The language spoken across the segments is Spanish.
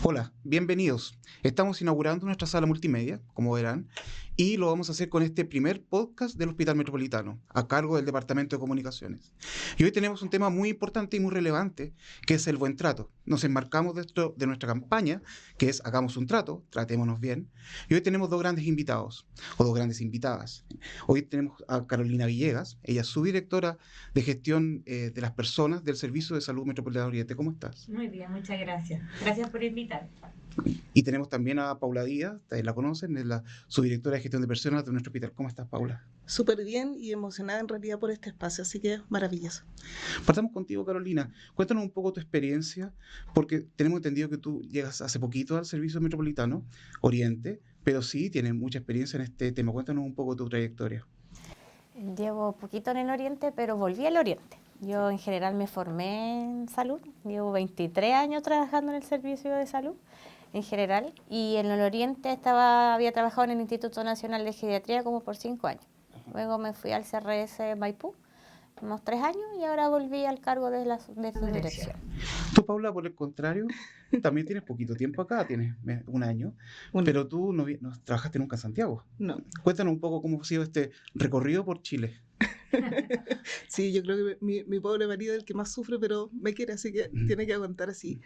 Hola, bienvenidos. Estamos inaugurando nuestra sala multimedia, como verán, y lo vamos a hacer con este primer podcast del Hospital Metropolitano, a cargo del Departamento de Comunicaciones. Y hoy tenemos un tema muy importante y muy relevante, que es el buen trato. Nos enmarcamos dentro de nuestra campaña, que es Hagamos un trato, tratémonos bien. Y hoy tenemos dos grandes invitados, o dos grandes invitadas. Hoy tenemos a Carolina Villegas, ella es subdirectora de gestión de las personas del Servicio de Salud Metropolitano Oriente. ¿Cómo estás? Muy bien, muchas gracias. Gracias por invitarme. Y tenemos también a Paula Díaz, ustedes la conocen, es la subdirectora de gestión de personas de nuestro hospital. ¿Cómo estás, Paula? Súper bien y emocionada en realidad por este espacio, así que maravilloso. Partamos contigo, Carolina. Cuéntanos un poco tu experiencia, porque tenemos entendido que tú llegas hace poquito al Servicio Metropolitano Oriente, pero sí tienes mucha experiencia en este tema. Cuéntanos un poco tu trayectoria. Llevo poquito en el Oriente, pero volví al Oriente. Yo en general me formé en salud, llevo 23 años trabajando en el servicio de salud en general, y en el Oriente había trabajado en el Instituto Nacional de Geriatría como por 5 años. Luego me fui al CRS Maipú, unos 3 años, y ahora volví al cargo de su dirección. Tú, Paula, por el contrario, también tienes poquito tiempo acá, tienes un año, pero tú no trabajaste nunca en Santiago. No. Cuéntanos un poco cómo ha sido este recorrido por Chile. Sí, yo creo que mi pobre marido es el que más sufre, pero me quiere, así que tiene que aguantar así.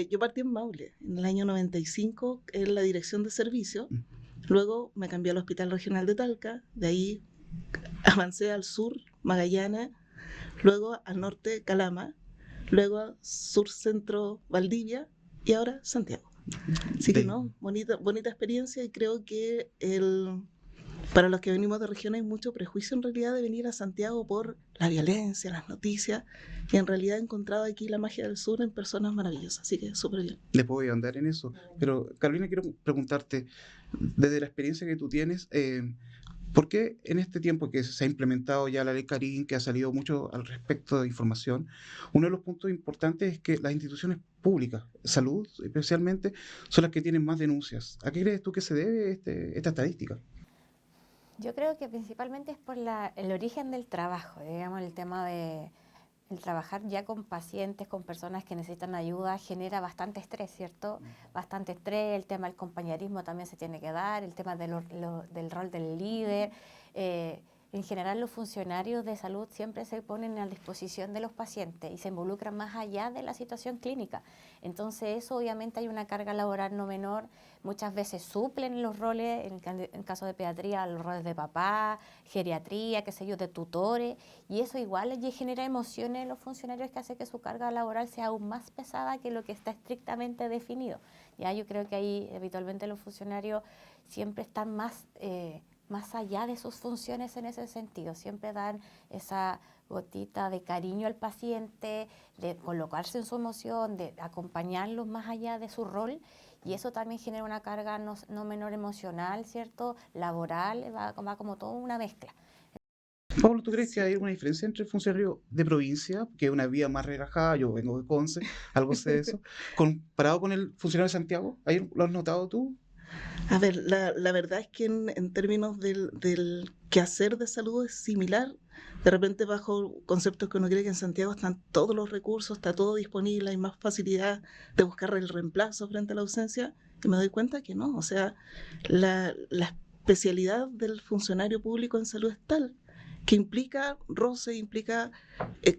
Yo partí en Maule en el año 95 en la dirección de servicio. Luego me cambié al Hospital Regional de Talca, de ahí avancé al sur, Magallanes, luego al norte, Calama, luego al sur-centro, Valdivia, y ahora Santiago. Así que no, bonita experiencia, y creo que para los que venimos de región hay mucho prejuicio en realidad de venir a Santiago por la violencia, las noticias, y en realidad he encontrado aquí la magia del sur en personas maravillosas, así que súper bien. Le puedo andar en eso, pero Carolina, quiero preguntarte, desde la experiencia que tú tienes, ¿por qué en este tiempo que se ha implementado ya la ley Carín, que ha salido mucho al respecto de información, uno de los puntos importantes es que las instituciones públicas, salud especialmente, son las que tienen más denuncias? ¿A qué crees tú que se debe esta estadística? Yo creo que principalmente es por el origen del trabajo, digamos, el tema de el trabajar ya con pacientes, con personas que necesitan ayuda, genera bastante estrés, ¿cierto? Bastante estrés, el tema del compañerismo también se tiene que dar, el tema del rol del líder. En general, los funcionarios de salud siempre se ponen a disposición de los pacientes y se involucran más allá de la situación clínica. Entonces, eso obviamente hay una carga laboral no menor. Muchas veces suplen los roles, en caso de pediatría, los roles de papá, geriatría, qué sé yo, de tutores, y eso igual genera emociones en los funcionarios que hace que su carga laboral sea aún más pesada que lo que está estrictamente definido. Ya yo creo que ahí habitualmente los funcionarios siempre están más allá de sus funciones en ese sentido, siempre dan esa gotita de cariño al paciente, de colocarse en su emoción, de acompañarlos más allá de su rol, y eso también genera una carga no menor emocional, ¿cierto? Laboral, va como toda una mezcla. Pablo, ¿tú crees que hay una diferencia entre el funcionario de provincia, que es una vida más relajada, yo vengo de Conce, algo sé de eso, comparado con el funcionario de Santiago? ¿Ahí lo has notado tú? A ver, la verdad es que en términos del quehacer de salud es similar. De repente bajo conceptos que uno cree que en Santiago están todos los recursos, está todo disponible, hay más facilidad de buscar el reemplazo frente a la ausencia, y me doy cuenta que no. O sea, la especialidad del funcionario público en salud es tal que implica roce, implica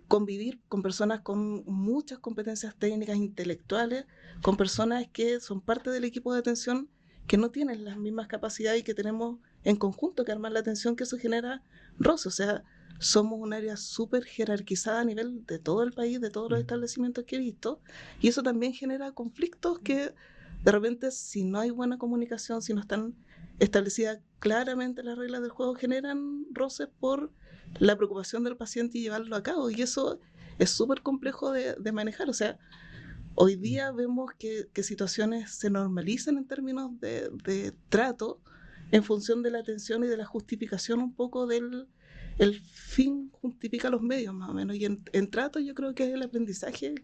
convivir con personas con muchas competencias técnicas, intelectuales, con personas que son parte del equipo de atención, que no tienen las mismas capacidades y que tenemos en conjunto que armar la atención, que eso genera roce. O sea, somos un área súper jerarquizada a nivel de todo el país, de todos los establecimientos que he visto, y eso también genera conflictos que de repente, si no hay buena comunicación, si no están establecidas claramente las reglas del juego, generan roces por la preocupación del paciente y llevarlo a cabo, y eso es súper complejo de manejar. O sea, hoy día vemos que situaciones se normalizan en términos de trato en función de la atención y de la justificación un poco del el fin justifica los medios, más o menos. Y en trato yo creo que es el aprendizaje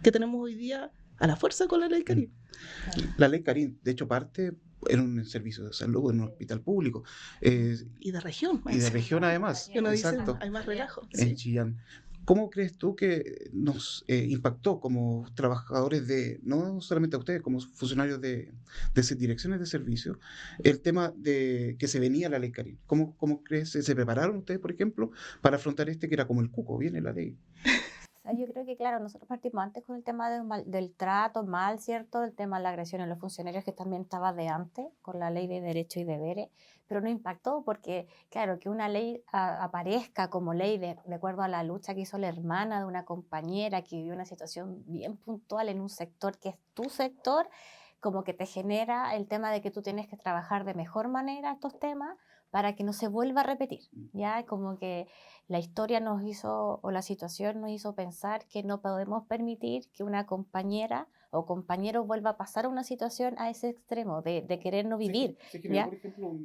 que tenemos hoy día a la fuerza con la ley Carín. La ley Carín, de hecho, parte en un servicio de salud, en un hospital público. Y de región. Y de región además. Que uno dice, Exacto. hay más relajo. En Chillán. ¿Cómo crees tú que nos impactó como trabajadores no solamente a ustedes, como funcionarios de direcciones de servicio, el tema de que se venía la ley Karin? ¿Cómo crees? ¿Se prepararon ustedes, por ejemplo, para afrontar que era como el cuco, viene la ley? O sea, yo creo que, claro, nosotros partimos antes con el tema del trato mal, ¿cierto? El tema de la agresión a los funcionarios, que también estaba de antes, con la ley de derechos y deberes, pero no impactó porque, claro, que una ley aparezca como ley de acuerdo a la lucha que hizo la hermana de una compañera que vivió una situación bien puntual en un sector que es tu sector, como que te genera el tema de que tú tienes que trabajar de mejor manera estos temas para que no se vuelva a repetir, ¿ya? Como que la historia nos hizo, o la situación nos hizo pensar que no podemos permitir que una compañera o compañero vuelva a pasar una situación a ese extremo de querer no vivir. Se generó, ¿Ya? por ejemplo,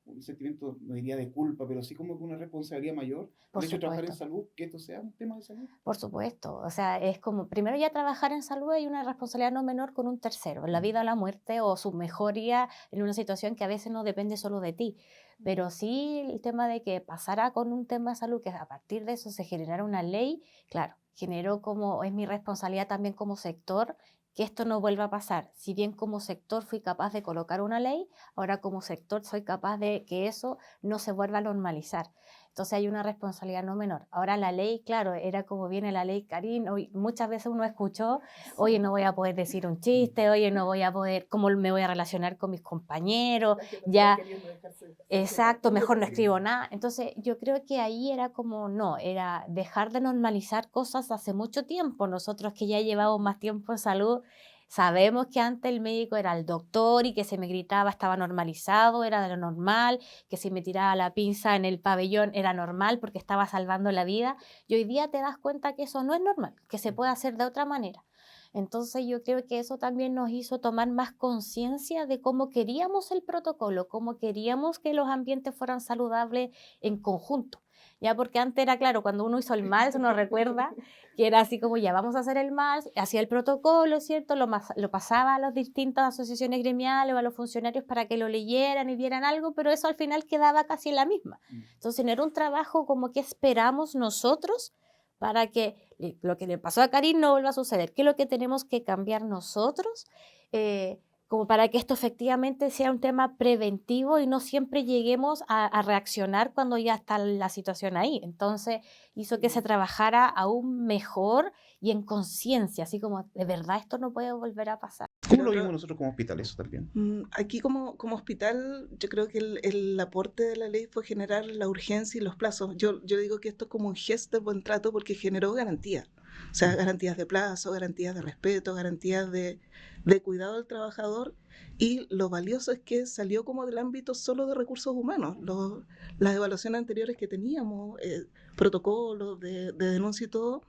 un sentimiento, no diría de culpa, pero sí como que una responsabilidad mayor, Por el hecho de trabajar en supuesto. salud, que esto sea un tema de salud. Por supuesto, o sea, es como, primero ya trabajar en salud hay una responsabilidad no menor con un tercero, en la vida o la muerte o su mejoría en una situación que a veces no depende solo de ti, pero sí el tema de que pasara con un tema de salud, que a partir de eso se generara una ley, claro, generó como, es mi responsabilidad también como sector que esto no vuelva a pasar. Si bien como sector fui capaz de colocar una ley, ahora como sector soy capaz de que eso no se vuelva a normalizar. Entonces hay una responsabilidad no menor. Ahora la ley, claro, era como viene la ley Karin, hoy, muchas veces uno escuchó, oye, no voy a poder decir un chiste, oye, no voy a poder, ¿cómo me voy a relacionar con mis compañeros? Ya, exacto, mejor no escribo nada. Entonces yo creo que ahí era como, no, era dejar de normalizar cosas hace mucho tiempo. Nosotros que ya llevamos más tiempo en salud, sabemos que antes el médico era el doctor y que se me gritaba estaba normalizado, era de lo normal, que si me tiraba la pinza en el pabellón era normal porque estaba salvando la vida. Y hoy día te das cuenta que eso no es normal, que se puede hacer de otra manera. Entonces yo creo que eso también nos hizo tomar más conciencia de cómo queríamos el protocolo, cómo queríamos que los ambientes fueran saludables en conjunto. Ya porque antes era claro, cuando uno hizo el mal, eso nos recuerda, que era así como ya vamos a hacer el mal, hacía el protocolo, ¿cierto? Lo pasaba a las distintas asociaciones gremiales o a los funcionarios para que lo leyeran y vieran algo, pero eso al final quedaba casi en la misma. Entonces no era un trabajo como que esperamos nosotros para que lo que le pasó a Karin no vuelva a suceder. ¿Qué es lo que tenemos que cambiar nosotros? Como para que esto efectivamente sea un tema preventivo y no siempre lleguemos a reaccionar cuando ya está la situación ahí. Entonces hizo que se trabajara aún mejor y en conciencia, así como de verdad esto no puede volver a pasar. ¿Cómo lo vimos nosotros como hospital eso también? Aquí como hospital, yo creo que el aporte de la ley fue generar la urgencia y los plazos. Yo digo que esto es como un gesto de buen trato porque generó garantías. O sea, garantías de plazo, garantías de respeto, garantías de cuidado del trabajador. Y lo valioso es que salió como del ámbito solo de recursos humanos. Las evaluaciones anteriores que teníamos, protocolos de denuncia y todo,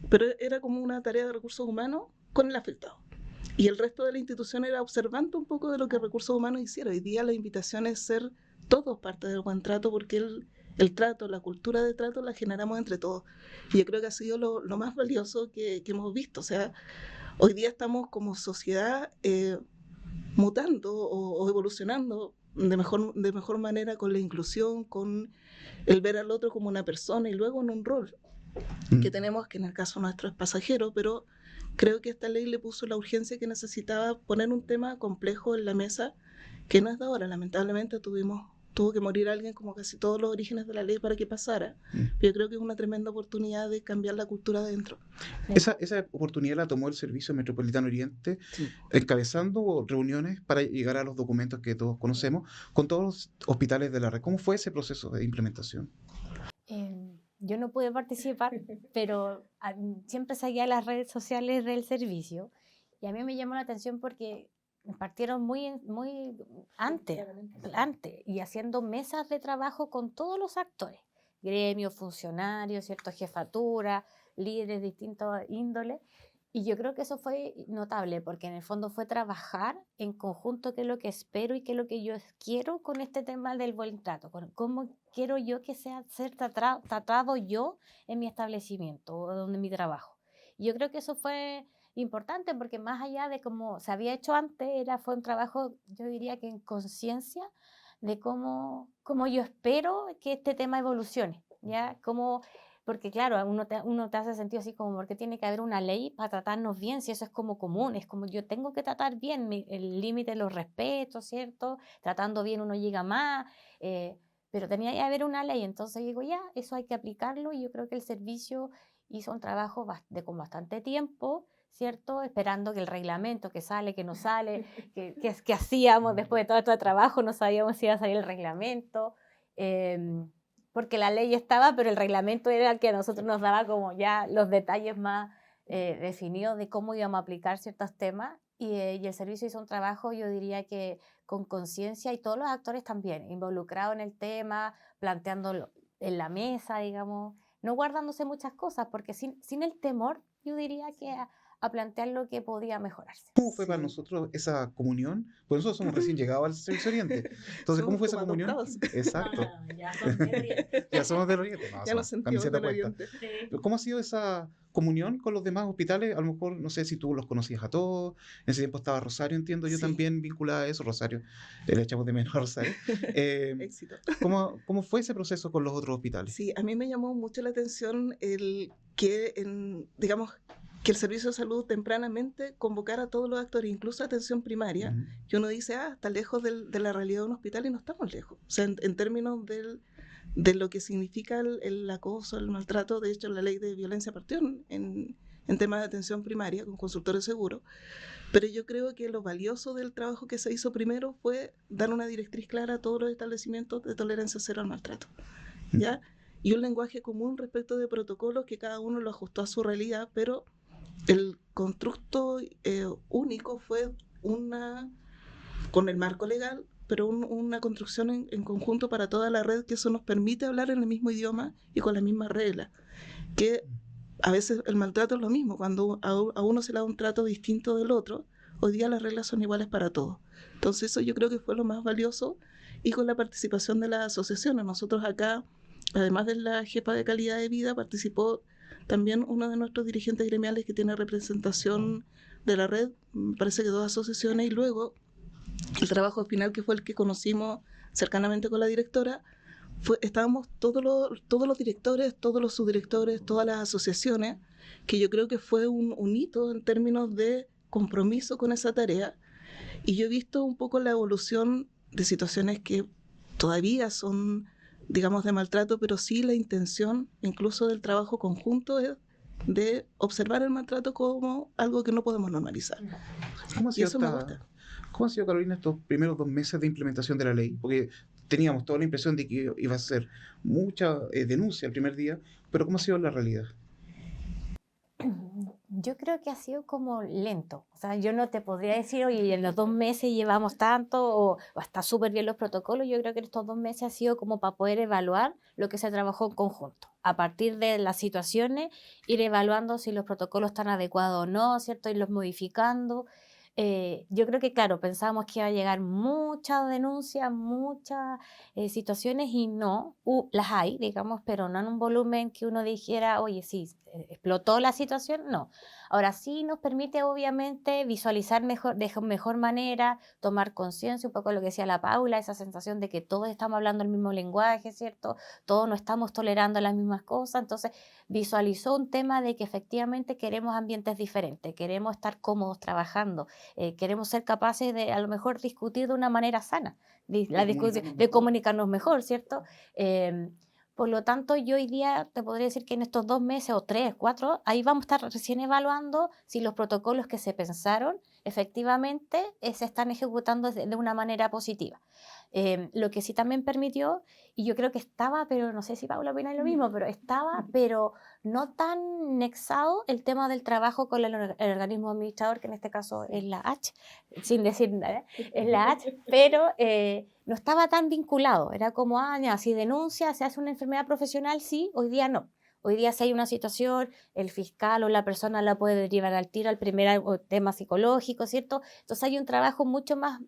pero era como una tarea de recursos humanos con el afectado. Y el resto de la institución era observando un poco de lo que recursos humanos hicieron. Hoy día la invitación es ser todos parte del buen trato porque el trato, la cultura de trato la generamos entre todos. Y yo creo que ha sido lo más valioso que hemos visto. O sea, hoy día estamos como sociedad mutando o evolucionando de mejor manera con la inclusión, con el ver al otro como una persona y luego en un rol que tenemos, que en el caso nuestro es pasajero, pero creo que esta ley le puso la urgencia que necesitaba poner un tema complejo en la mesa, que no es de ahora. Lamentablemente tuvo que morir alguien como casi todos los orígenes de la ley para que pasara. Pero yo creo que es una tremenda oportunidad de cambiar la cultura adentro. Esa oportunidad la tomó el Servicio Metropolitano Oriente, Sí. encabezando reuniones para llegar a los documentos que todos conocemos con todos los hospitales de la red. ¿Cómo fue ese proceso de implementación? Yo no pude participar, pero siempre seguía las redes sociales del servicio y a mí me llamó la atención porque partieron muy antes y haciendo mesas de trabajo con todos los actores, gremios, funcionarios, ¿cierto? Jefatura, líderes de distintos índoles. Y yo creo que eso fue notable porque en el fondo fue trabajar en conjunto qué es lo que espero y qué es lo que yo quiero con este tema del buen trato, con cómo quiero yo que sea ser tratado yo en mi establecimiento o donde mi trabajo. Y yo creo que eso fue importante porque más allá de cómo se había hecho antes, fue un trabajo, yo diría que en conciencia de cómo yo espero que este tema evolucione, ¿ya? Cómo porque claro, uno te hace sentido así como, ¿por qué tiene que haber una ley para tratarnos bien? Si eso es como común, es como yo tengo que tratar bien, el límite lo respeto, ¿cierto? Tratando bien uno llega más, pero tenía que haber una ley, entonces digo, ya, eso hay que aplicarlo, y yo creo que el servicio hizo un trabajo con bastante tiempo, ¿cierto? Esperando que el reglamento, que sale, que no sale, que hacíamos después de todo este trabajo, no sabíamos si iba a salir el reglamento, porque la ley estaba, pero el reglamento era el que a nosotros nos daba como ya los detalles más definidos de cómo íbamos a aplicar ciertos temas, y el servicio hizo un trabajo, yo diría que con conciencia, y todos los actores también, involucrados en el tema, planteándolo en la mesa, digamos, no guardándose muchas cosas, porque sin el temor, yo diría que a plantear lo que podía mejorarse. ¿Cómo fue para nosotros esa comunión? Pues nosotros somos recién llegados al Servicio Oriente. Entonces, ¿cómo fue esa comunión? Exacto. Ya son del Oriente. Ya somos del Oriente. No, Ya nos somos sentimos camiseta del puesta. Oriente. Sí. Pero ¿cómo ha sido esa comunión con los demás hospitales? A lo mejor, no sé si tú los conocías a todos. En ese tiempo estaba Rosario, entiendo, yo Sí. también vinculada a eso. Rosario, le echamos de menos a Rosario. Éxito. ¿Cómo fue ese proceso con los otros hospitales? Sí, a mí me llamó mucho la atención digamos, que el servicio de salud tempranamente convocara a todos los actores, incluso atención primaria, que uno dice, está lejos de la realidad de un hospital, y no estamos lejos. O sea, en términos de lo que significa el acoso, el maltrato, de hecho la ley de violencia partió en temas de atención primaria con consultores seguros, pero yo creo que lo valioso del trabajo que se hizo primero fue dar una directriz clara a todos los establecimientos de tolerancia cero al maltrato, ¿ya? Y un lenguaje común respecto de protocolos que cada uno lo ajustó a su realidad, pero el constructo único fue con el marco legal, pero una construcción en conjunto para toda la red, que eso nos permite hablar en el mismo idioma y con las mismas reglas. Que a veces el maltrato es lo mismo, cuando a uno se le da un trato distinto del otro, hoy día las reglas son iguales para todos. Entonces eso yo creo que fue lo más valioso, y con la participación de las asociaciones. Nosotros acá, además de la jefa de calidad de vida, participó también uno de nuestros dirigentes gremiales que tiene representación de la red, me parece que 2 asociaciones, y luego el trabajo final, que fue el que conocimos cercanamente con la directora, estábamos todos los directores, todos los subdirectores, todas las asociaciones, que yo creo que fue un hito en términos de compromiso con esa tarea. Y yo he visto un poco la evolución de situaciones que todavía son, digamos, de maltrato, pero sí la intención, incluso del trabajo conjunto, es de observar el maltrato como algo que no podemos normalizar. Y eso me gusta. ¿Cómo ha sido, Carolina, estos primeros 2 meses de implementación de la ley? Porque teníamos toda la impresión de que iba a ser mucha denuncia el primer día, pero ¿cómo ha sido la realidad? Yo creo que ha sido como lento. O sea, yo no te podría decir, oye, en los 2 meses llevamos tanto, o está súper bien los protocolos. Yo creo que estos 2 meses ha sido como para poder evaluar lo que se trabajó en conjunto. A partir de las situaciones, ir evaluando si los protocolos están adecuados o no, ¿cierto? Irlos modificando. Yo creo que, claro, pensábamos que iba a llegar muchas denuncias, muchas situaciones, y no, las hay, digamos, pero no en un volumen que uno dijera, oye, sí, explotó la situación, no. Ahora sí nos permite, obviamente, visualizar de mejor manera, tomar conciencia, un poco de lo que decía la Paula, esa sensación de que todos estamos hablando el mismo lenguaje, ¿cierto? Todos no estamos tolerando las mismas cosas. Entonces visualizó un tema de que efectivamente queremos ambientes diferentes, queremos estar cómodos trabajando, queremos ser capaces de, a lo mejor, discutir de una manera sana, de comunicarnos mejor, ¿cierto? Por lo tanto, yo hoy día te podría decir que en estos 2 meses o 3, 4, ahí vamos a estar recién evaluando si los protocolos que se pensaron efectivamente se están ejecutando de una manera positiva. Lo que sí también permitió, y yo creo que estaba, pero no sé si Paula opina lo mismo, pero no tan nexado el tema del trabajo con el organismo administrador, que en este caso es la H, sin decir nada, es la H, pero no estaba tan vinculado. Era como, si denuncia, se hace una enfermedad profesional, sí, hoy día no. Hoy día, si hay una situación, el fiscal o la persona la puede derivar al tiro al primer tema psicológico, ¿cierto? Entonces hay un trabajo mucho más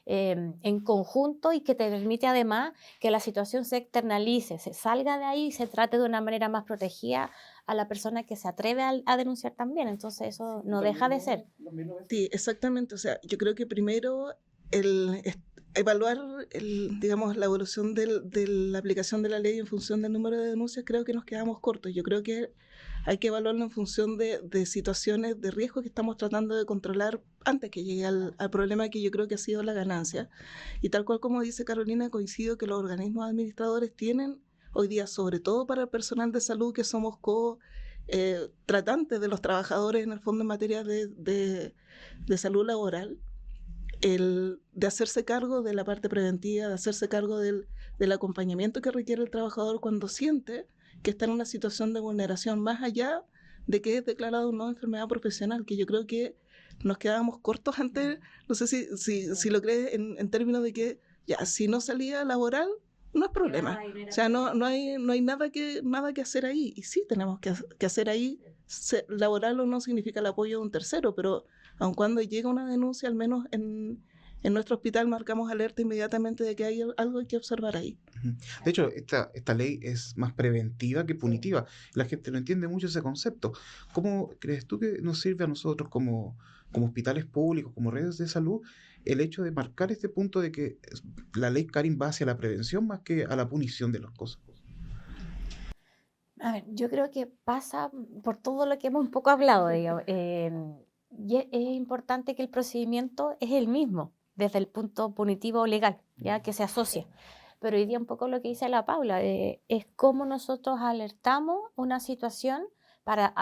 en conjunto, y que te permite además que la situación se externalice, se salga de ahí y se trate de una manera más protegida a la persona que se atreve a denunciar también. Entonces eso no deja de ser. Sí, exactamente. O sea, yo creo que primero evaluar digamos, la evolución de la aplicación de la ley en función del número de denuncias, creo que nos quedamos cortos. Yo creo que hay que evaluarlo en función de situaciones de riesgo que estamos tratando de controlar antes que llegue al problema, que yo creo que ha sido la ganancia. Y tal cual como dice Carolina, coincido que los organismos administradores tienen hoy día, sobre todo para el personal de salud, que somos tratantes de los trabajadores en el fondo en materia de salud laboral, de hacerse cargo de la parte preventiva, de hacerse cargo del acompañamiento que requiere el trabajador cuando siente que está en una situación de vulneración, más allá de que es declarado una enfermedad profesional, que yo creo que nos quedábamos cortos antes, no sé si lo crees, en términos de que ya, si no salía laboral, no es problema. O sea, no hay nada que hacer ahí. Y sí tenemos que hacer ahí. Laboral o no significa el apoyo de un tercero, pero aun cuando llega una denuncia, al menos en nuestro hospital marcamos alerta inmediatamente de que hay algo que observar ahí. De hecho, esta ley es más preventiva que punitiva. La gente no entiende mucho ese concepto. ¿Cómo crees tú que nos sirve a nosotros como hospitales públicos, como redes de salud, el hecho de marcar este punto de que la ley Karin va hacia la prevención más que a la punición de las cosas? A ver, yo creo que pasa por todo lo que hemos un poco hablado, digamos. Y es importante que el procedimiento es el mismo desde el punto punitivo o legal, ya que se asocia. Pero hoy día un poco lo que dice la Paula, es cómo nosotros alertamos una situación para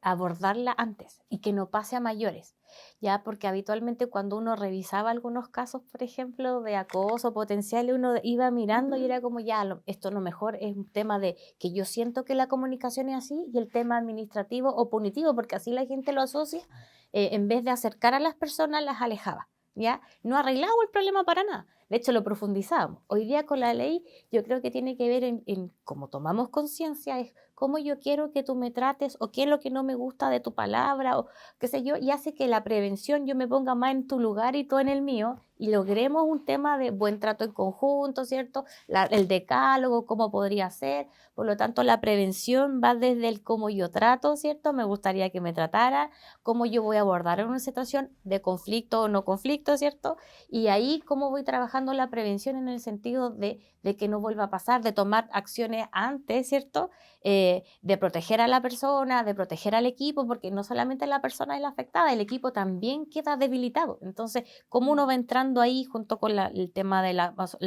abordarla antes y que no pase a mayores, ya, porque habitualmente cuando uno revisaba algunos casos, por ejemplo, de acoso potencial, uno iba mirando y era como ya, esto lo mejor es un tema de que yo siento que la comunicación es así, y el tema administrativo o punitivo, porque así la gente lo asocia, en vez de acercar a las personas, las alejaba. ¿Ya? No arreglaba el problema para nada, de hecho lo profundizábamos. Hoy día con la ley yo creo que tiene que ver en cómo tomamos conciencia, es cómo yo quiero que tú me trates, o qué es lo que no me gusta de tu palabra, o qué sé yo, y hace que la prevención yo me ponga más en tu lugar y tú en el mío, y logremos un tema de buen trato en conjunto, ¿cierto? El decálogo, cómo podría ser. Por lo tanto, la prevención va desde el cómo yo trato, ¿cierto? Me gustaría que me tratara, cómo yo voy a abordar en una situación de conflicto o no conflicto, ¿cierto? Y ahí cómo voy trabajando la prevención en el sentido de que no vuelva a pasar, de tomar acciones antes, ¿cierto? De proteger a la persona, de proteger al equipo, porque no solamente la persona es la afectada, el equipo también queda debilitado. Entonces, cómo uno va entrando ahí junto con el tema del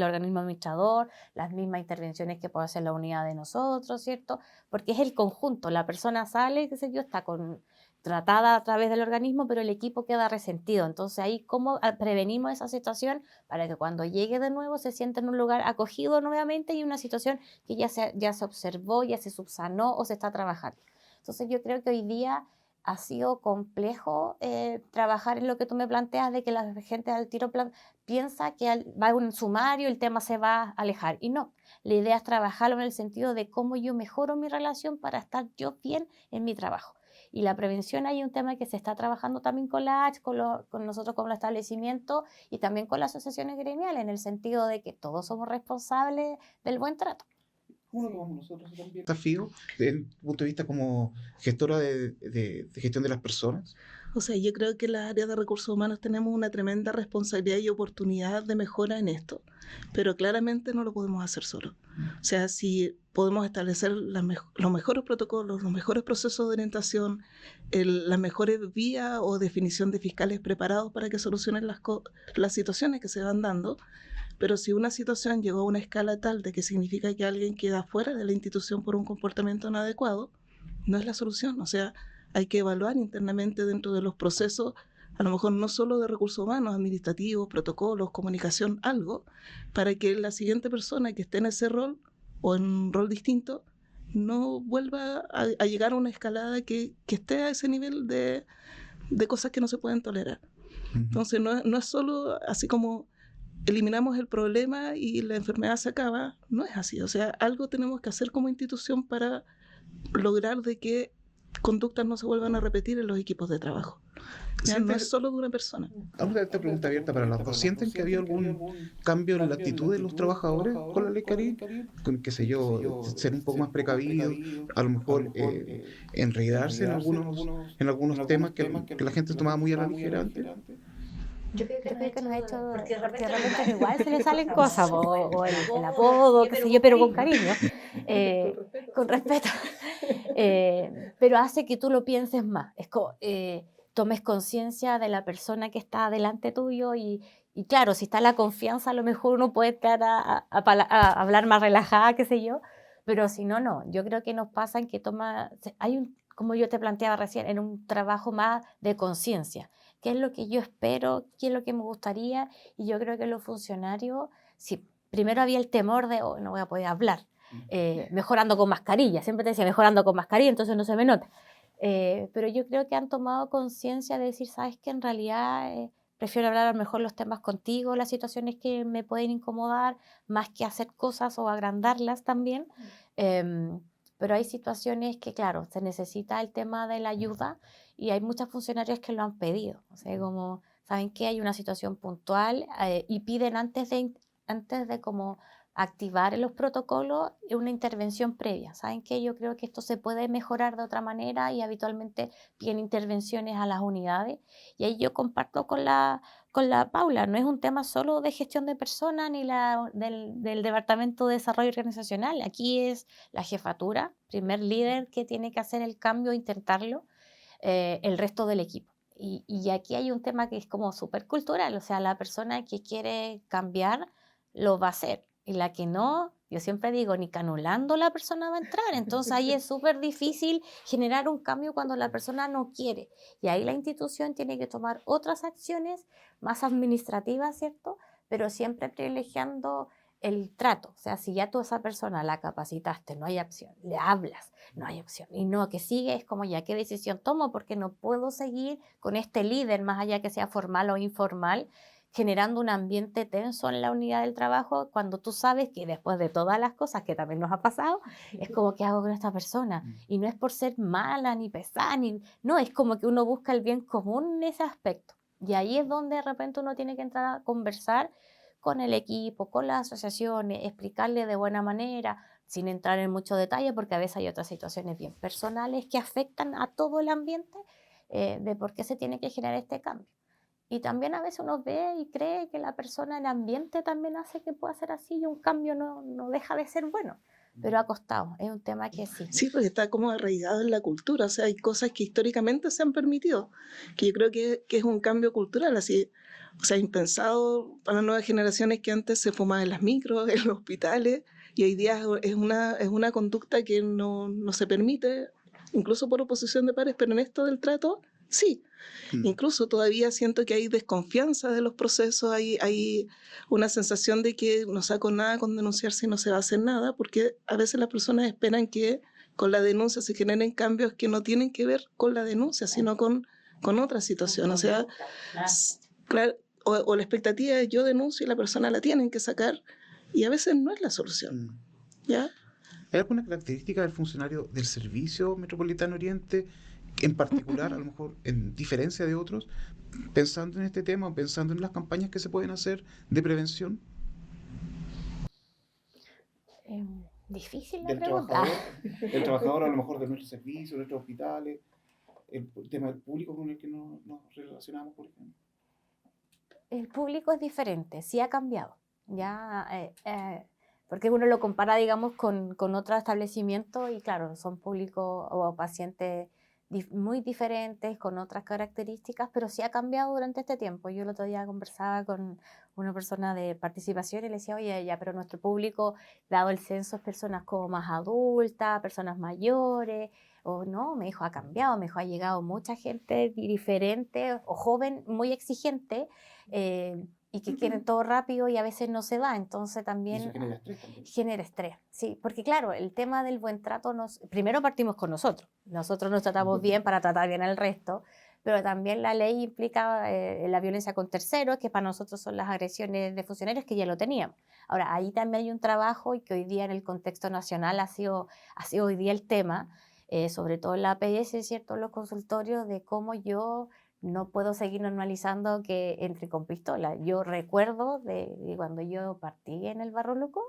organismo administrador, las mismas intervenciones que puede hacer la unidad de nosotros, ¿cierto? Porque es el conjunto, la persona sale, qué sé yo, está tratada a través del organismo, pero el equipo queda resentido. Entonces ahí cómo prevenimos esa situación para que cuando llegue de nuevo se sienta en un lugar acogido nuevamente y una situación que ya se observó, ya se subsanó o se está trabajando. Entonces yo creo que hoy día ha sido complejo trabajar en lo que tú me planteas, de que la gente al tiro piensa que va a un sumario, el tema se va a alejar. Y no, la idea es trabajarlo en el sentido de cómo yo mejoro mi relación para estar yo bien en mi trabajo. Y la prevención, hay un tema que se está trabajando también con la H, con nosotros como establecimiento, y también con las asociaciones gremiales, en el sentido de que todos somos responsables del buen trato. ¿Cómo lo tomamos nosotros también? Desafío desde el punto de vista como gestora de gestión de las personas. O sea, yo creo que las áreas de recursos humanos tenemos una tremenda responsabilidad y oportunidad de mejora en esto, pero claramente no lo podemos hacer solos. O sea, si podemos establecer los mejores protocolos, los mejores procesos de orientación, las mejores vías o definición de fiscales preparados para que solucionen las situaciones que se van dando, pero si una situación llegó a una escala tal de que significa que alguien queda fuera de la institución por un comportamiento inadecuado, no es la solución. O sea, hay que evaluar internamente dentro de los procesos, a lo mejor no solo de recursos humanos, administrativos, protocolos, comunicación, algo, para que la siguiente persona que esté en ese rol o en un rol distinto no vuelva a llegar a una escalada que esté a ese nivel de cosas que no se pueden tolerar. Entonces no es solo así como eliminamos el problema y la enfermedad se acaba, no es así. O sea, algo tenemos que hacer como institución para lograr de que conductas no se vuelvan a repetir en los equipos de trabajo. Ya no es solo de una persona. Vamos a esta pregunta abierta para las dos. ¿Sienten que había algún cambio en la actitud de los trabajadores con la ley Karin? Con, qué sé yo, ser un poco más precavidos, a lo mejor enredarse en algunos temas que la gente tomaba muy a la ligera antes. Yo creo que nos ha hecho, porque de porque de repente repente igual se le salen cosas, o el apodo, qué sé yo, pero con cariño, eh, con respeto. Pero hace que tú lo pienses más, tomes conciencia de la persona que está delante tuyo y claro, si está la confianza, a lo mejor uno puede estar a hablar más relajada, qué sé yo, pero si no, no. Yo creo que nos pasa en que como yo te planteaba recién, en un trabajo más de conciencia. ¿Qué es lo que yo espero? ¿Qué es lo que me gustaría? Y yo creo que los funcionarios, si primero había el temor de, oh, no voy a poder hablar, mejorando con mascarilla, siempre te decía mejorando con mascarilla, entonces no se me nota. Pero yo creo que han tomado conciencia de decir, sabes que en realidad prefiero hablar a lo mejor los temas contigo, las situaciones que me pueden incomodar, más que hacer cosas o agrandarlas también. Pero hay situaciones que, claro, se necesita el tema de la ayuda y hay muchos funcionarios que lo han pedido. O sea, como, ¿saben qué? Hay una situación puntual y piden antes de como activar los protocolos una intervención previa. ¿Saben qué? Yo creo que esto se puede mejorar de otra manera y habitualmente piden intervenciones a las unidades. Y ahí yo comparto con la Paula, no es un tema solo de gestión de personas ni del Departamento de Desarrollo Organizacional. Aquí es la jefatura, primer líder que tiene que hacer el cambio, intentarlo, el resto del equipo. Y aquí hay un tema que es como súper cultural, o sea, la persona que quiere cambiar lo va a hacer y la que no, yo siempre digo, ni canulando la persona va a entrar, entonces ahí es súper difícil generar un cambio cuando la persona no quiere y ahí la institución tiene que tomar otras acciones más administrativas, ¿cierto? Pero siempre privilegiando el trato, o sea, si ya tú a esa persona la capacitaste, no hay opción, le hablas, no hay opción, y no, que sigue, es como ya, ¿qué decisión tomo? Porque no puedo seguir con este líder, más allá que sea formal o informal, generando un ambiente tenso en la unidad del trabajo, cuando tú sabes que después de todas las cosas que también nos ha pasado, es como, ¿qué hago con esta persona? Y no es por ser mala, ni pesada, no, es como que uno busca el bien común en ese aspecto. Y ahí es donde de repente uno tiene que entrar a conversar con el equipo, con las asociaciones, explicarle de buena manera, sin entrar en mucho detalle, porque a veces hay otras situaciones bien personales que afectan a todo el ambiente de por qué se tiene que generar este cambio. Y también a veces uno ve y cree que la persona, el ambiente también hace que pueda ser así y un cambio no deja de ser bueno, pero ha costado, es un tema que sí. Sí, porque está como arraigado en la cultura, o sea, hay cosas que históricamente se han permitido, que yo creo que es un cambio cultural, así, o sea, impensado para las nuevas generaciones que antes se fumaba en las micros, en los hospitales, y hoy día es una conducta que no se permite, incluso por oposición de pares, pero en esto del trato, sí. Incluso todavía siento que hay desconfianza de los procesos, hay una sensación de que no saco nada con denunciarse y no se va a hacer nada, porque a veces las personas esperan que con la denuncia se generen cambios que no tienen que ver con la denuncia, sino con otra situación. O sea, claro, o la expectativa es yo denuncio y la persona la tienen que sacar, y a veces no es la solución. ¿Ya? ¿Hay alguna característica del funcionario del Servicio Metropolitano Oriente, en particular, a lo mejor en diferencia de otros, pensando en este tema, pensando en las campañas que se pueden hacer de prevención? Difícil la pregunta. El trabajador a lo mejor de nuestros servicios, de nuestros hospitales, el tema del público con el que nos relacionamos, por ejemplo. El público es diferente, sí ha cambiado, ya, porque uno lo compara, digamos, con otros establecimientos y claro, son públicos o pacientes muy diferentes, con otras características, pero sí ha cambiado durante este tiempo. Yo el otro día conversaba con una persona de participación y le decía, oye, ya, pero nuestro público, dado el censo, es personas como más adultas, personas mayores, o no, me dijo, ha cambiado, me dijo, ha llegado mucha gente diferente o joven, muy exigente, y que quieren todo rápido y a veces no se da, entonces también eso genera estrés también. Genera estrés, sí, porque claro, el tema del buen trato, primero partimos con nosotros nos tratamos bien para tratar bien al resto, pero también la ley implica la violencia con terceros, que para nosotros son las agresiones de funcionarios, que ya lo teníamos. Ahora, ahí también hay un trabajo y que hoy día en el contexto nacional ha sido hoy día el tema, sobre todo en la APS, ¿cierto? Los consultorios, de cómo yo no puedo seguir normalizando que entre con pistola. Yo recuerdo de cuando yo partí en el Barro Luco,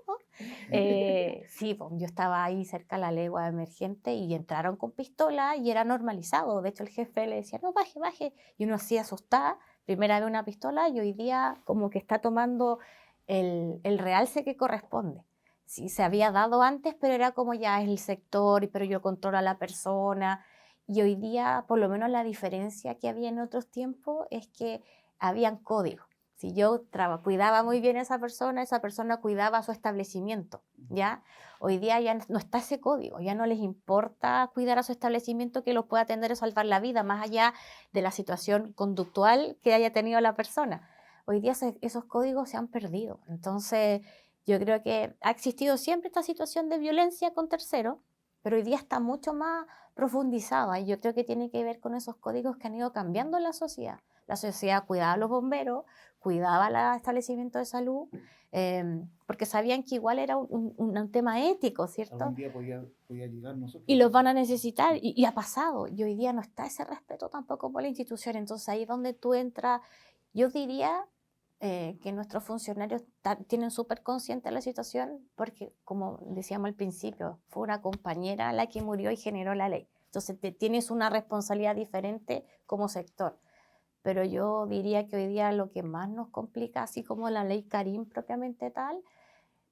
sí, pues, yo estaba ahí cerca de la legua emergente y entraron con pistola y era normalizado. De hecho, el jefe le decía, no, baje, baje. Y uno así asustada, primera vez una pistola y hoy día como que está tomando el realce que corresponde. Sí, se había dado antes, pero era como ya es el sector, pero yo controlo a la persona. Y hoy día, por lo menos la diferencia que había en otros tiempos es que habían códigos. Si yo cuidaba muy bien a esa persona cuidaba su establecimiento, ¿ya? Hoy día ya no está ese código, ya no les importa cuidar a su establecimiento que los pueda atender o salvar la vida, más allá de la situación conductual que haya tenido la persona. Hoy día esos códigos se han perdido. Entonces, yo creo que ha existido siempre esta situación de violencia con terceros, pero hoy día está mucho más profundizada y yo creo que tiene que ver con esos códigos que han ido cambiando en la sociedad. La sociedad cuidaba a los bomberos, cuidaba el establecimiento de salud, porque sabían que igual era un tema ético, ¿cierto? Algún día podía llegar nosotros. Y los van a necesitar, y ha pasado. Y hoy día no está ese respeto tampoco por la institución. Entonces ahí es donde tú entras, yo diría que nuestros funcionarios tienen súper consciente la situación, porque como decíamos al principio, fue una compañera la que murió y generó la ley. Entonces tienes una responsabilidad diferente como sector. Pero yo diría que hoy día lo que más nos complica, así como la ley Karim propiamente tal,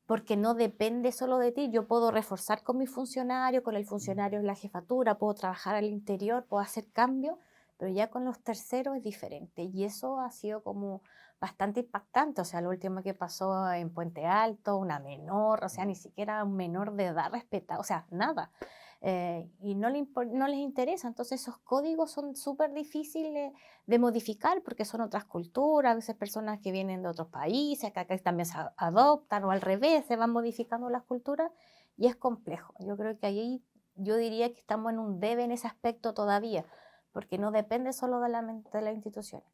porque no depende solo de ti. Yo puedo reforzar con mi funcionario, con el funcionario en la jefatura, puedo trabajar al interior, puedo hacer cambios, pero ya con los terceros es diferente. Y eso ha sido como bastante impactante. O sea, lo último que pasó en Puente Alto, una menor, o sea, ni siquiera un menor de edad respetado, o sea, nada. Y no les interesa. Entonces esos códigos son súper difíciles de modificar porque son otras culturas, a veces personas que vienen de otros países, que acá también se adoptan o al revés, se van modificando las culturas y es complejo. Yo creo que ahí yo diría que estamos en un debe en ese aspecto todavía, porque no depende solo de las instituciones.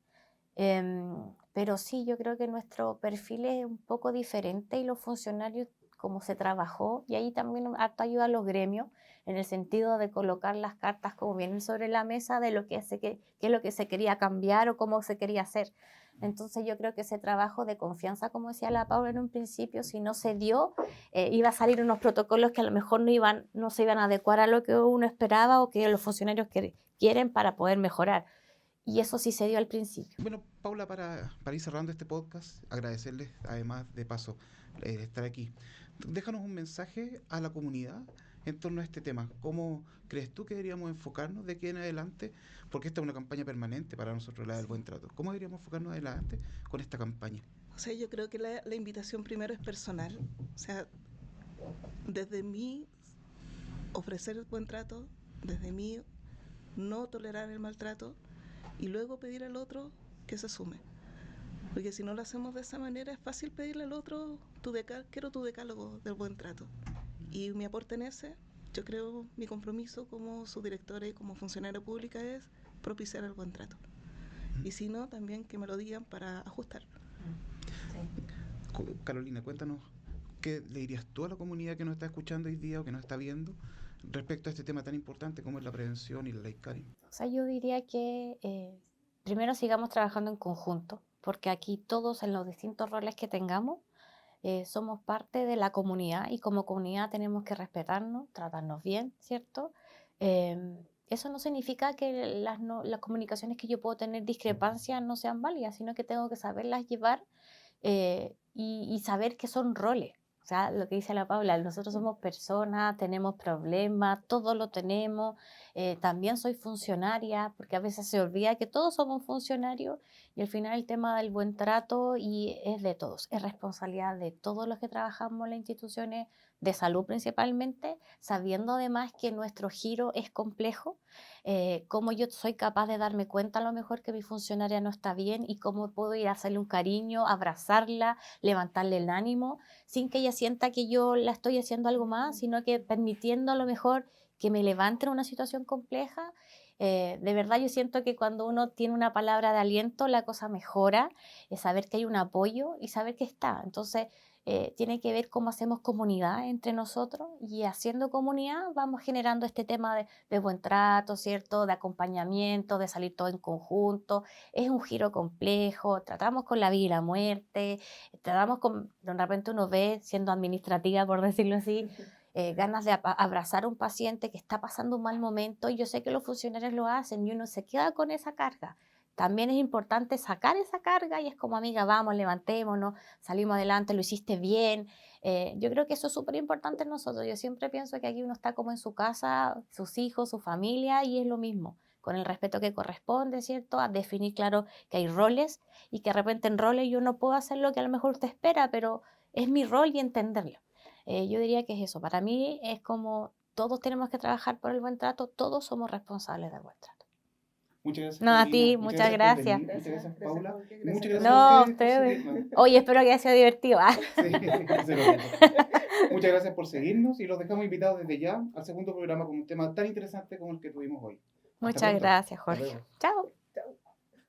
Pero sí, yo creo que nuestro perfil es un poco diferente y los funcionarios, como se trabajó, y ahí también harto ayuda a los gremios, en el sentido de colocar las cartas como vienen sobre la mesa de lo que qué es lo que se quería cambiar o cómo se quería hacer. Entonces yo creo que ese trabajo de confianza, como decía la Paula en un principio, si no se dio, iba a salir unos protocolos que a lo mejor no se iban a adecuar a lo que uno esperaba o que los funcionarios quieren para poder mejorar. Y eso sí se dio al principio. Bueno, Paula, para ir cerrando este podcast, agradecerles además de paso estar aquí. Déjanos un mensaje a la comunidad en torno a este tema. ¿Cómo crees tú que deberíamos enfocarnos de aquí en adelante? Porque esta es una campaña permanente para nosotros, la del buen trato. ¿Cómo deberíamos enfocarnos adelante con esta campaña? O sea, yo creo que la invitación primero es personal. O sea, desde mí ofrecer el buen trato, desde mí no tolerar el maltrato y luego pedir al otro que se sume. Porque si no lo hacemos de esa manera es fácil pedirle al otro quiero tu decálogo del buen trato. Y mi aporte en ese, yo creo, mi compromiso como subdirectora y como funcionaria pública es propiciar el buen trato. Y si no, también que me lo digan para ajustar. Carolina, cuéntanos, ¿qué le dirías tú a la comunidad que nos está escuchando hoy día o que nos está viendo respecto a este tema tan importante como es la prevención y la ley Karim? O sea, yo diría que primero sigamos trabajando en conjunto, porque aquí todos en los distintos roles que tengamos somos parte de la comunidad y como comunidad tenemos que respetarnos, tratarnos bien, ¿cierto? Eso no significa que las comunicaciones que yo puedo tener discrepancias no sean válidas, sino que tengo que saberlas llevar y saber que son roles. O sea, lo que dice la Paula, nosotros somos personas, tenemos problemas, todos lo tenemos. También soy funcionaria, porque a veces se olvida que todos somos funcionarios y al final el tema del buen trato y es de todos, es responsabilidad de todos los que trabajamos en las instituciones de salud principalmente, sabiendo además que nuestro giro es complejo, cómo yo soy capaz de darme cuenta a lo mejor que mi funcionaria no está bien y cómo puedo ir a hacerle un cariño, abrazarla, levantarle el ánimo, sin que ella sienta que yo la estoy haciendo algo más, sino que permitiendo a lo mejor que me levante en una situación compleja. De verdad yo siento que cuando uno tiene una palabra de aliento la cosa mejora, saber que hay un apoyo y saber que está. Entonces tiene que ver cómo hacemos comunidad entre nosotros y haciendo comunidad vamos generando este tema de buen trato, ¿cierto? De acompañamiento, de salir todo en conjunto. Es un giro complejo, tratamos con la vida y la muerte, tratamos con, de repente uno ve, siendo administrativa por decirlo así, ganas de abrazar a un paciente que está pasando un mal momento y yo sé que los funcionarios lo hacen y uno se queda con esa carga. también es importante sacar esa carga y es como, amiga, vamos, levantémonos, salimos adelante, lo hiciste bien. Yo creo que eso es súper importante en nosotros. Yo siempre pienso que aquí uno está como en su casa, sus hijos, su familia, y es lo mismo, con el respeto que corresponde, ¿cierto? A definir, claro, que hay roles y que de repente en roles yo no puedo hacer lo que a lo mejor usted espera, pero es mi rol y entenderlo. Yo diría que es eso. Para mí es como todos tenemos que trabajar por el buen trato, todos somos responsables del buen trato. Muchas gracias, No, a Carolina. ti, muchas gracias. Por venir. Muchas gracias, Paula. Jorge, Y muchas por gracias No, a a ustedes por ustedes. seguirnos. Oye, espero que haya sido divertido. Sí, se lo digo. Muchas gracias por seguirnos y los dejamos invitados desde ya al segundo programa con un tema tan interesante como el que tuvimos hoy. Hasta Muchas pronto. gracias, Hasta Jorge. luego. Chao.